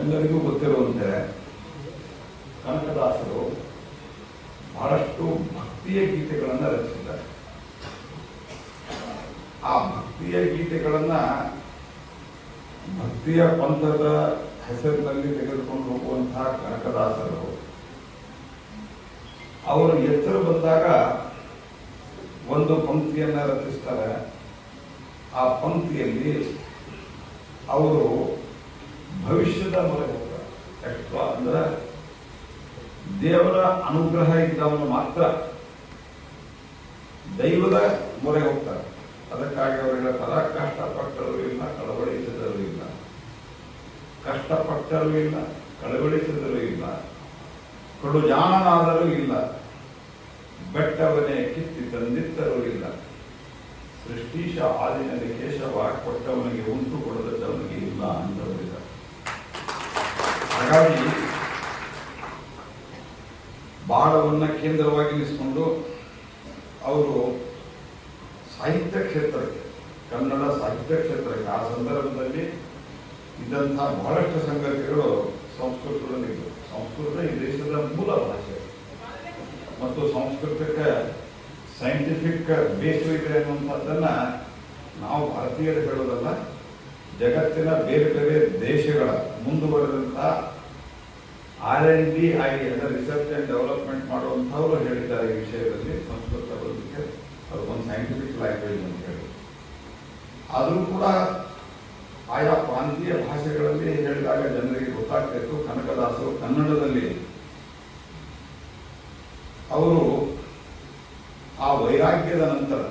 ಎಲ್ಲರಿಗೂ ಗೊತ್ತಿರುವಂತೆ ಕನಕದಾಸರು ಬಹಳಷ್ಟು ಭಕ್ತಿಯ ಗೀತೆಗಳನ್ನು ರಚಿಸಿದ್ದಾರೆ. ಆ ಭಕ್ತಿಯ ಗೀತೆಗಳನ್ನ ಭಕ್ತಿಯ ಪಂಥದ ಹೆಸರಿನಲ್ಲಿ ತೆಗೆದುಕೊಂಡು ಹೋಗುವಂತಹ ಕನಕದಾಸರು ಅವರು ಎಚ್ಚರ ಬಂದಾಗ ಒಂದು ಪಂಕ್ತಿಯನ್ನ ರಚಿಸ್ತಾರೆ. ಆ ಪಂಕ್ತಿಯಲ್ಲಿ ಅವರು ಭವಿಷ್ಯದ ಮೊರೆ ಹೋಗ್ತಾರೆ. ಎಷ್ಟು ಅಂದ್ರೆ ದೇವರ ಅನುಗ್ರಹ ಇದ್ದವನು ಮಾತ್ರ ದೈವದ ಮೊರೆ ಹೋಗ್ತಾರೆ. ಅದಕ್ಕಾಗಿ ಅವರು ಹೇಳ್ತಾರ, ಕಷ್ಟಪಟ್ಟರೂ ಇಲ್ಲ, ಕಳವಳಿಸಿದರೂ ಇಲ್ಲ, ಕಷ್ಟಪಟ್ಟರೂ ಇಲ್ಲ, ಕಳವಳಿಸಿದರೂ ಇಲ್ಲ, ಕಡು ಜಾಣನಾದರೂ ಇಲ್ಲ, ಬೆಟ್ಟವನೇ ಕಿತ್ತಿ ತಂದಿತ್ತರೂ ಇಲ್ಲ, ಸೃಷ್ಟೀಶ ಆದಿನಲ್ಲಿ ಕೇಶವ ಕೊಟ್ಟವನಿಗೆ ಉಂಟು ಕೊಡದವನಿಗೆ ಇಲ್ಲ ಅಂತವರಿಲ್ಲ. ಹಾಗಾಗಿ ಬಾಳವನ್ನ ಕೇಂದ್ರವಾಗಿರಿಸಿಕೊಂಡು ಅವರು ಸಾಹಿತ್ಯ ಕ್ಷೇತ್ರಕ್ಕೆ, ಕನ್ನಡ ಸಾಹಿತ್ಯ ಕ್ಷೇತ್ರಕ್ಕೆ ಆ ಸಂದರ್ಭದಲ್ಲಿ ಇದ್ದಂತಹ ಬಹಳಷ್ಟು ಸಂಗತಿಗಳು ಸಂಸ್ಕೃತದಲ್ಲಿದ್ದವು. ಸಂಸ್ಕೃತ ಈ ದೇಶದ ಮೂಲ ಭಾಷೆ ಮತ್ತು ಸಂಸ್ಕೃತಕ್ಕೆ ಸೈಂಟಿಫಿಕ್ ಬೇಸು ಇದೆ ಅನ್ನುವಂಥದ್ದನ್ನ ನಾವು ಭಾರತೀಯರು ಹೇಳೋದಲ್ಲ, ಜಗತ್ತಿನ ಬೇರೆ ಬೇರೆ ದೇಶಗಳ ಮುಂದುವರೆದಂತಹ R&D ಆಗಿ ಅಂದರೆ ರಿಸರ್ಚ್ ಅಂಡ್ ಡೆವಲಪ್ಮೆಂಟ್ ಮಾಡುವಂಥವ್ರು ಹೇಳಿದ್ದಾರೆ ಈ ವಿಷಯದಲ್ಲಿ. ಸಂಸ್ಕೃತ ಬಗ್ಗೆ ಅದಕ್ಕೊಂದು ಸೈಂಟಿಫಿಕ್ ಲ್ಯಾಂಗ್ವೇಜ್ ಅಂತ ಹೇಳಿ, ಆದರೂ ಕೂಡ ಆಯಾ ಪ್ರಾಂತೀಯ ಭಾಷೆಗಳಲ್ಲಿ ಹೇಳಿದಾಗ ಜನರಿಗೆ ಗೊತ್ತಾಗ್ತಿತ್ತು. ಕನಕದಾಸರು ಕನ್ನಡದಲ್ಲಿ ಅವರು ಆ ವೈರಾಗ್ಯದ ನಂತರ,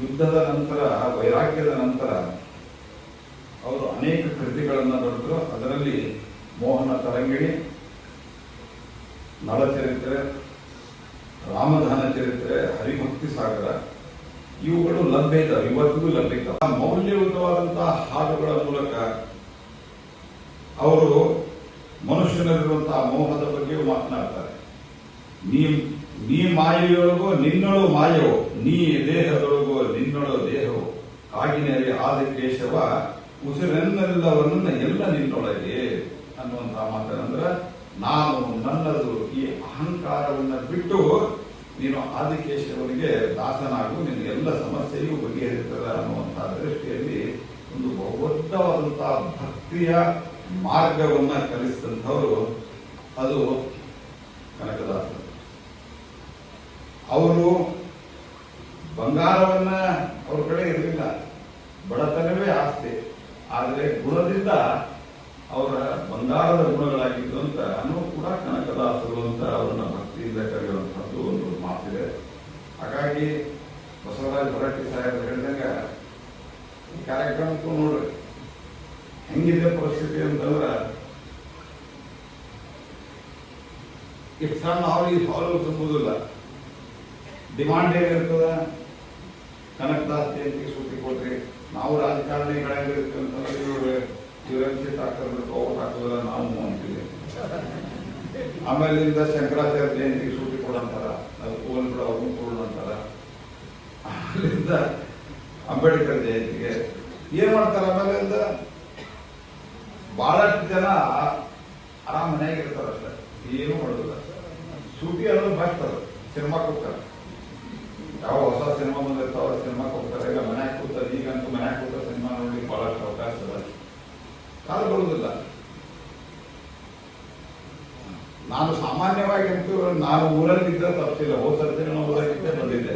ಯುದ್ಧದ ನಂತರ, ವೈರಾಗ್ಯದ ನಂತರ ಅವರು ಅನೇಕ ಕೃತಿಗಳನ್ನು ಬರೆದರು. ಅದರಲ್ಲಿ ಮೋಹನ ತರಂಗಿಣಿ, ನಳಚರಿತ್ರೆ, ರಾಮಧಾನ ಚರಿತ್ರೆ, ಹರಿಭಕ್ತಿ ಸಾಗರ ಇವುಗಳು ಲಭ್ಯ ಇದ್ದಾವೆ, ಇವತ್ತಿಗೂ ಲಭ್ಯ ಇದ್ದಾವೆ. ಮೌಲ್ಯಯುತವಾದಂತಹ ಹಾಡುಗಳ ಮೂಲಕ ಅವರು ಮನುಷ್ಯನಲ್ಲಿರುವಂತಹ ಮೋಹದ ಬಗ್ಗೆಯೂ ಮಾತನಾಡ್ತಾರೆ. ನೀ ಮಾಯೆಯೊಳಗೋ ನಿನ್ನೊಳು ಮಾಯವೋ, ನೀ ದೇಹದೊಳಗೋ ನಿನ್ನೊಳು ದೇಹವೋ, ಕಾಗಿನೆರೆ ಆದ ಕೇಶವ ಉಸಿರೆನ್ನೆಲ್ಲವನ್ನ ಎಲ್ಲ ನಿನ್ನೊಳಗೆ ಅನ್ನುವಂತಹ ಮಾತಂದ್ರ, ನಾನು ನನ್ನದು ಈ ಅಹಂಕಾರವನ್ನ ಬಿಟ್ಟು ನೀನು ಆದಿಕೇಶವನಿಗೆ ದಾಸನಾಗು, ನಿನ್ನ ಎಲ್ಲ ಸಮಸ್ಯೆಯೂ ಬಗೆಹರಿತದ ಅನ್ನುವಂತಹ ದೃಷ್ಟಿಯಲ್ಲಿ ಒಂದು ಬಹುದೊಡ್ಡವಾದಂತಹ ಭಕ್ತಿಯ ಮಾರ್ಗವನ್ನ ಕಲಿಸಿದಂಥವರು ಅದು ಕನಕದಾಸರು. ಅವರು ಬಂಗಾರವನ್ನ ಅವ್ರ ಕಡೆ ಇರಲಿಲ್ಲ, ಬಡತನವೇ ಆಸ್ತಿ, ಆದರೆ ಗುಣದಿಂದ ಅವರ ಬಂಗಾರದ ಗುಣಗಳಾಗಿದ್ದು ಅಂತ ಅನ್ನೋ ಕೂಡ ಕನಕದಾಸರು ಅಂತ ಅವರನ್ನ ಭಕ್ತಿಯಿಂದ ಕರೆಯುವಂಥದ್ದು ಒಂದು ಮಾತಿದೆ. ಹಾಗಾಗಿ ಬಸವರಾಜ ಹೊರಟ್ಟಿ ಸಾಹೇಬರು ಹೇಳಿದಾಗ ಈ ಕಾರ್ಯಕ್ರಮಕ್ಕೂ ನೋಡ್ರಿ ಹೆಂಗಿದೆ ಪರಿಸ್ಥಿತಿ ಅಂತಂದ್ರೆ, ಇಷ್ಟು ಸಣ್ಣ ಹಾಲ್ ಈ ಹಾಲು ತುಂಬುದಿಲ್ಲ. ಡಿಮಾಂಡ್ ಏನಿರ್ತದ, ಕನಕದಾಸ್ ಜಯಂತಿಗೆ ಸೂಟಿ ಕೊಟ್ರಿ, ನಾವು ರಾಜಕಾರಣಿಗಳಾಗಿರ್ತೀವಿ ಅಂತಂದ್ರೆ ಇವರಂತೆ ಹಾಕಿರ್ಬೇಕು, ಅವ್ರು ಹಾಕೋದಿಲ್ಲ ನಾವು ಅಂತೀವಿ. ಆಮೇಲಿಂದ ಶಂಕರಾಚಾರ್ಯ ಜಯಂತಿಗೆ ಸೂಟಿ ಕೊಡಂತಾರ, ಅದು ಕೋಲ್ ಬಿಡ ಅವ್ರನ್ನೂ ಕೊಡೋಣ ಅಂತಾರ. ಆಮೇಲಿಂದ ಅಂಬೇಡ್ಕರ್ ಜಯಂತಿಗೆ ಏನ್ ಮಾಡ್ತಾರ, ಆಮೇಲಿಂದ ಬಹಳಷ್ಟು ಜನ ಆರಾಮ ಮನೆಯಾಗಿರ್ತಾರಷ್ಟೇ, ಏನು ಮಾಡೋದಿಲ್ಲ. ಸೂಟಿ ಅನ್ನೋದು ಬೆಸ್ಟ್, ಅದು ಸಿನಿಮಾಕ್ಕೆ ಹೋಗ್ತಾರೆ, ಯಾವ ಹೊಸ ಸಿನಿಮಾ ಬಂದಿರ್ತಾವ ಸಿನಿಮಾಕ್ಕೆ ಹೋಗ್ತಾರೆ. ಈಗ ಮನ್ಯಾಗ ಕೂತಾರೆ, ಈಗಂತೂ ಮನ್ಯಾಗ ಕೂತ ಸಿನಿಮಾ ನೋಡ್ಲಿಕ್ಕೆ ಬಹಳಷ್ಟು ಅವಕಾಶ ಅದ, ಕಾಲ ಬರುವುದಿಲ್ಲ. ನಾನು ಸಾಮಾನ್ಯವಾಗಿ ಅಂತೂ ನಾನು ಊರಲ್ಲಿದ್ದರೆ ತಪ್ಪಿಸಿಲ್ಲ. ಹೋದ ಸರ್ತಿ ನಾನು ಊರಾಗಿದ್ದೆ ಬಂದಿದ್ದೆ,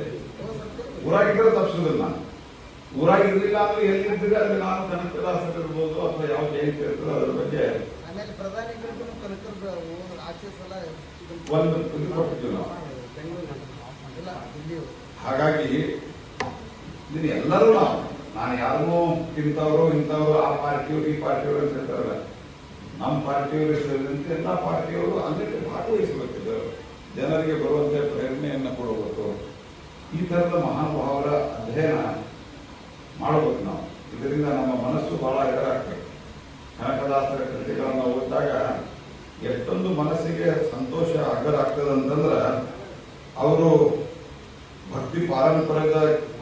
ಊರಾಗಿದ್ದರೆ ತಪ್ಪಿಸೋದಿಲ್ಲ. ನಾನು ಊರಾಗಿರ್ಲಿಲ್ಲ ಅಂದ್ರೆ ಎಲ್ಲಿದ್ದರೆ ಅಲ್ಲಿ ನಾನು ಕನಕದಾಸರು ಇರ್ಬೋದು ಅಥವಾ ಯಾವ ಜಯಂತಿ ಇರ್ತದೆ ಅದ್ರ ಬಗ್ಗೆ ಒಂದು ಇದು ಕೊಟ್ಟಿದ್ವಿ ನಾವು. ಹಾಗಾಗಿ ಇದನ್ನ ಎಲ್ಲರೂ ನಾನು ಯಾರನ್ನೂ ಇಂಥವ್ರು ಇಂಥವ್ರು ಆ ಪಾರ್ಟಿಯವರು ಈ ಪಾರ್ಟಿಯವರು ಅಂತ ಹೇಳ್ತಾರಲ್ಲ, ನಮ್ಮ ಪಾರ್ಟಿಯವರು ಸೇರಿದಂತೆ ಎಲ್ಲ ಪಾರ್ಟಿಯವರು ಅಲ್ಲಿ ಭಾಗವಹಿಸಬೇಕಿದ್ದರು, ಜನರಿಗೆ ಬರುವಂತೆ ಪ್ರೇರಣೆಯನ್ನು ಕೊಡಬೇಕು. ಈ ತರದ ಮಹಾನುಭಾವರ ಅಧ್ಯಯನ ಮಾಡಬೇಕು ನಾವು. ಇದರಿಂದ ನಮ್ಮ ಮನಸ್ಸು ಬಹಳ ಎಡರಾಗ್ತದೆ. ಕನಕದಾಸರ ಕೃತಿಗಳನ್ನು ಓದಿದಾಗ ಎಷ್ಟೊಂದು ಮನಸ್ಸಿಗೆ ಸಂತೋಷ ಅಗರಾಗ್ತದೆ ಅಂತಂದ್ರೆ, ಅವರು ಭಕ್ತಿ ಪಾರಂಪರ್ಯದ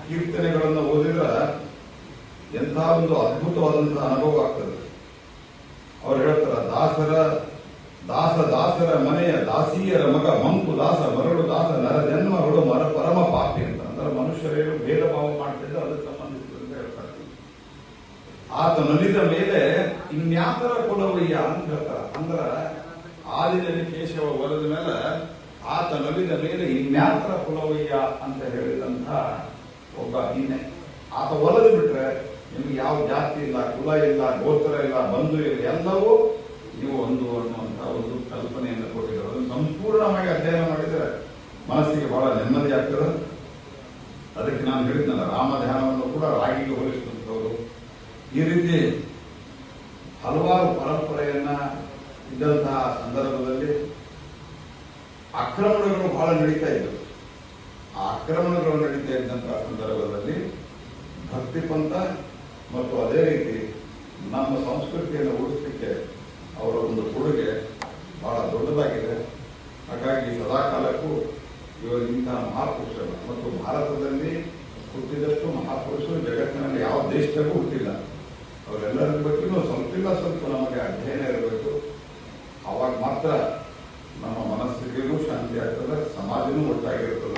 ಕೀರ್ತನೆಗಳನ್ನು ಓದಿದ್ರೆ ಎಂಥ ಒಂದು ಅದ್ಭುತವಾದಂತಹ ಅನುಭವ ಆಗ್ತದೆ. ದಾಸರ ಮನೆಯ ದಾಸಿಯರ ಮಗ ಮಂಕು ದಾಸ ಮರಳು ದಾಸ ನರ ಜನ್ಮಗಳು ಪರಮ ಪಾಪಿ ಅಂತ. ಅಂದ್ರೆ ಮನುಷ್ಯರೇನು ಭೇದ ಭಾವ ಮಾಡ್ತಿದ್ದು ಅದಕ್ಕೆ ಸಂಬಂಧಿಸಿದಂತೆ ಹೇಳ್ತಾರೆ. ಆತ ನಲಿದ ಮೇಲೆ ಇನ್ಯಾತರ ಕುಲವಯ್ಯ ಅಂತ ಹೇಳ್ತಾರೆ. ಅಂದ್ರ ಆದಿನಲ್ಲಿ ಕೇಶವ ಒಲಿದ ಮೇಲೆ ಆತ ನಲಿದ ಮೇಲೆ ಇನ್ಯಾತರ ಕುಲವಯ್ಯ ಅಂತ ಹೇಳಿದಂತ ಒಬ್ಬ ಇನ್ನೆ. ಆತ ಒಲಿದು ಬಿಟ್ರೆ ನಿಮ್ಗೆ ಯಾವ ಜಾತಿ ಇಲ್ಲ, ಕುಲ ಇಲ್ಲ, ಗೋತ್ರ ಇಲ್ಲ, ಬಂಧು ಇಲ್ಲ, ಎಲ್ಲವೂ ನೀವು ಒಂದು ಅನ್ನುವಂತ ಒಂದು ಕಲ್ಪನೆಯನ್ನು ಕೊಟ್ಟಿದ್ದಾರೆ. ಅದನ್ನು ಸಂಪೂರ್ಣವಾಗಿ ಅಧ್ಯಯನ ಮಾಡಿದರೆ ಮನಸ್ಸಿಗೆ ಬಹಳ ನೆಮ್ಮದಿ ಆಗ್ತದೆ. ಅದಕ್ಕೆ ನಾನು ಹೇಳಿದ್ನಲ್ಲ, ರಾಮ ಧ್ಯಾನವನ್ನು ಕೂಡ ರಾಗಿಗೆ ಹೋಲಿಸಿದಂಥವರು. ಈ ರೀತಿ ಹಲವಾರು ಪರಂಪರೆಯನ್ನ ಇದ್ದಂತಹ ಸಂದರ್ಭದಲ್ಲಿ ಆಕ್ರಮಣಗಳು ಬಹಳ ನಡೀತಾ ಇದ್ದವು. ಆ ಆಕ್ರಮಣಗಳು ನಡೀತಾ ಇದ್ದಂತಹ ಸಂದರ್ಭದಲ್ಲಿ ಭಕ್ತಿ ಪಂಥ ಮತ್ತು ಅದೇ ರೀತಿ ನಮ್ಮ ಸಂಸ್ಕೃತಿಯನ್ನು ಉಳಿಸಲಿಕ್ಕೆ ಅವರ ಒಂದು ಕೊಡುಗೆ ಬಹಳ ದೊಡ್ಡದಾಗಿದೆ. ಹಾಗಾಗಿ ಸದಾಕಾಲಕ್ಕೂ ಇವರು ಇಂತಹ ಮಹಾಪುರುಷರು ಮತ್ತು ಭಾರತದಲ್ಲಿ ಹುಟ್ಟಿದಷ್ಟು ಮಹಾಪುರುಷರು ಜಗತ್ತಿನಲ್ಲಿ ಯಾವ ದೇಶದಲ್ಲೂ ಹುಟ್ಟಿಲ್ಲ. ಅವರೆಲ್ಲರ ಬಗ್ಗೆನೂ ಸ್ವಲ್ಪ ನಮಗೆ ಅಧ್ಯಯನ ಇರಬೇಕು. ಆವಾಗ ಮಾತ್ರ ನಮ್ಮ ಮನಸ್ಸಿಗೂ ಶಾಂತಿ ಆಗ್ತದೆ, ಸಮಾಜನೂ ಒಟ್ಟಾಗಿರ್ತದೆ.